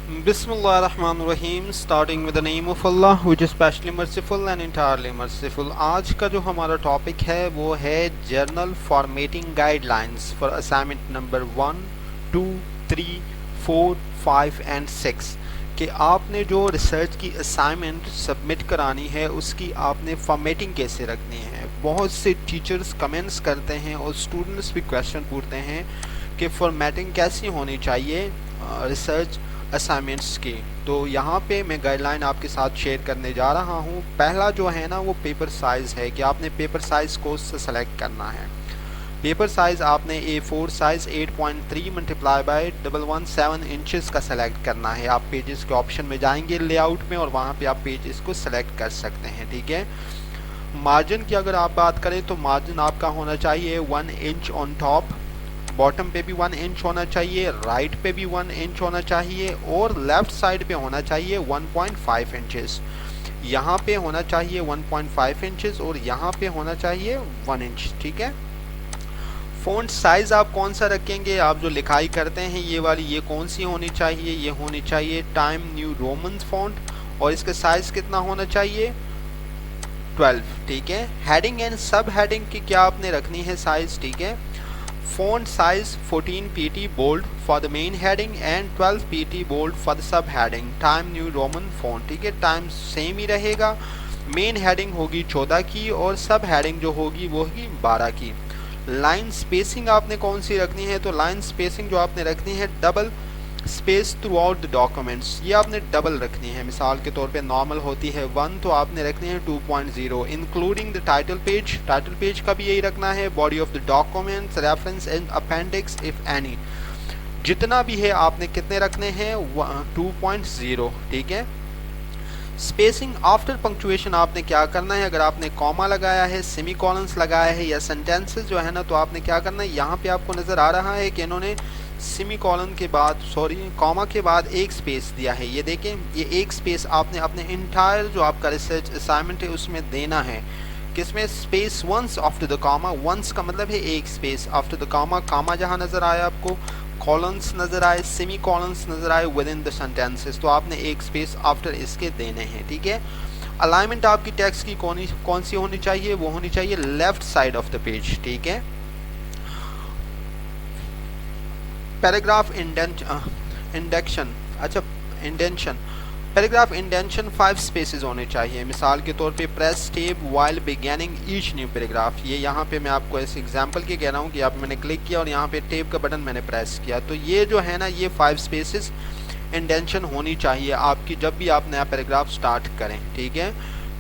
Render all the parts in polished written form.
बिस्मिल्लाहिर्रहमानिर्रहीम starting with the name of Allah which is specially merciful and entirely merciful. आज का जो हमारा टॉपिक है वो है journal formatting guidelines for assignment number 1, 2, 3, 4, 5 and 6 कि आपने जो रिसर्च की असाइनमेंट सबमिट करानी है उसकी आपने फॉर्मेटिंग कैसे रखनी है। बहुत से टीचर्स कमेंट्स करते हैं और स्टूडेंट्स भी क्वेश्चन पूछते हैं कि फॉर्मेटिंग कैसी होनी चाहिए रिसर्च असाइनमेंट्स की। तो यहाँ पे मैं गाइडलाइन आपके साथ शेयर करने जा रहा हूँ। पहला जो है ना वो पेपर साइज़ है कि आपने पेपर साइज़ को सेलेक्ट करना है। पेपर साइज़ आपने A4 size 8.3 multiply by 117 inches का सेलेक्ट करना है। आप पेजेस के ऑप्शन में जाएंगे लेआउट में और वहाँ पे आप पेजेस को सेलेक्ट कर सकते हैं, ठीक है। मार्जिन की अगर आप बात करें तो मार्जिन आपका होना चाहिए 1 इंच ऑन टॉप, बॉटम पे भी 1 इंच होना चाहिए, राइट पे भी 1 इंच होना चाहिए और लेफ्ट साइड पे होना चाहिए 1.5 इंचेस। यहाँ पे होना चाहिए 1.5 इंचेस और यहाँ पे होना चाहिए 1 इंच, ठीक है। फ़ॉन्ट साइज़ आप कौन सा रखेंगे, आप जो लिखाई करते हैं ये वाली, ये कौन सी होनी चाहिए, ये होनी चाहिए टाइम न्यू रोमन फ़ॉन्ट और इसका साइज़ कितना होना चाहिए 12, ठीक है। हेडिंग एंड सब हेडिंग की क्या आपने रखनी है साइज़, ठीक है। Font size 14 pt bold for the main heading and 12 pt bold for the sub heading. Time New Roman font, ठीक है। टाइम सेम ही रहेगा। मेन हेडिंग होगी 14 की और सब हेडिंग जो होगी वो होगी 12 की। लाइन स्पेसिंग आपने कौन सी रखनी है, तो लाइन स्पेसिंग जो आपने रखनी है double space through out the documents, ये आपने डबल रखनी है। मिसाल के तौर पे नॉर्मल होती है 1 तो आपने रखनी है 2.0 इंक्लूडिंग द टाइटल पेज का भी यही रखना है। Body of the documents, reference and appendix if any, जितना भी है आपने कितने रखने हैं 2.0, ठीक है। स्पेसिंग आफ्टर पंक्चुएशन आपने क्या करना है, अगर आपने कॉमा लगाया है, सेमी कॉलन्स लगाया है या सेंटेंसेस जो है ना, तो आपने क्या करना है, यहाँ पे आपको नज़र आ रहा है कि इन्होंने सेमी कॉलन के बाद कॉमा के बाद एक स्पेस दिया है। ये देखें, ये एक स्पेस आपने अपने इंटायर जो आपका रिसर्च असाइनमेंट है उसमें देना है। किसमें, space once after the comma, once का मतलब है एक space, after the comma, comma जहाँ नज़र आया आपको, कॉलन्स नज़र आए, सेमी कॉलन्स नज़र आए विद इन द सेंटेंसेस, तो आपने एक स्पेस आफ्टर इसके देने हैं, ठीक है। अलाइनमेंट आपकी टेक्स्ट की कौन सी होनी चाहिए, वो होनी चाहिए left side of the page, ठीक है। पैराग्राफ इंडेंशन, अच्छा इंडेंशन, पैराग्राफ इंडेंशन 5 स्पेसेस होने चाहिए। मिसाल के तौर पे press tab while beginning each new paragraph, ये यहाँ पे मैं आपको ऐसे एग्जांपल के कह रहा हूँ कि आप मैंने क्लिक किया और यहाँ पे टेब का बटन मैंने प्रेस किया, तो ये जो है ना ये 5 स्पेसेस इंडेंशन होनी चाहिए आपकी जब भी आप नया पैराग्राफ स्टार्ट करें, ठीक है।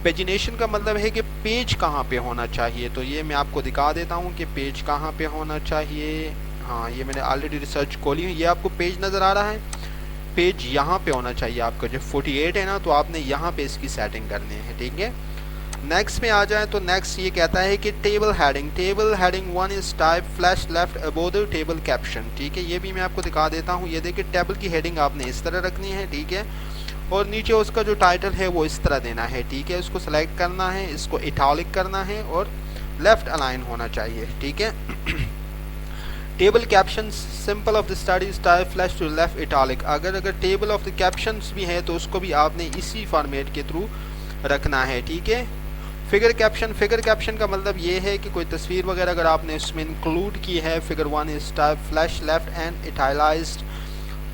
पेजिनेशन का मतलब है कि पेज कहाँ पे होना चाहिए, तो ये मैं आपको दिखा देता हूँ कि पेज कहाँ पे होना चाहिए। हाँ, ये मैंने ऑलरेडी रिसर्च खोली है, ये आपको पेज नज़र आ रहा है, पेज यहाँ पे होना चाहिए आपका। जब 48 है ना तो आपने यहाँ पे इसकी सेटिंग करनी है, ठीक है। नेक्स्ट में आ जाए तो नेक्स्ट ये कहता है कि table heading 1 is type flush left above the table caption, ठीक है। ये भी मैं आपको दिखा देता हूँ, ये देखिए टेबल की हेडिंग आपने इस तरह रखनी है, ठीक है। और नीचे उसका जो टाइटल है वो इस तरह देना है, ठीक है। इसको सेलेक्ट करना है, इसको इटालिक करना है और लेफ्ट अलाइन होना चाहिए, ठीक है। Table caption simple of the study style flush to left italic, अगर टेबल ऑफ द कैप्शंस भी है तो उसको भी आपने इसी फॉर्मेट के थ्रू रखना है, ठीक है। फिगर कैप्शन का मतलब ये है कि कोई तस्वीर वगैरह अगर आपने उसमें इंक्लूड की है, figure 1 is type flush left and italicized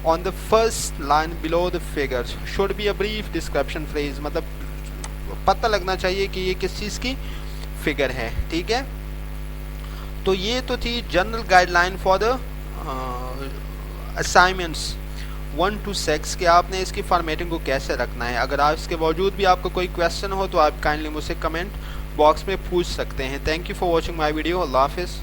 on the first line below the figure should be a brief description phrase, मतलब पता लगना चाहिए कि ये किस चीज़ की फिगर है, ठीक है। तो ये तो थी general guideline for the assignments 1 to 6 कि आपने इसकी फॉर्मेटिंग को कैसे रखना है। अगर आप इसके बावजूद भी आपको कोई क्वेश्चन हो तो आप काइंडली मुझसे कमेंट बॉक्स में पूछ सकते हैं। Thank you for watching my video. अल्लाह हाफिज़।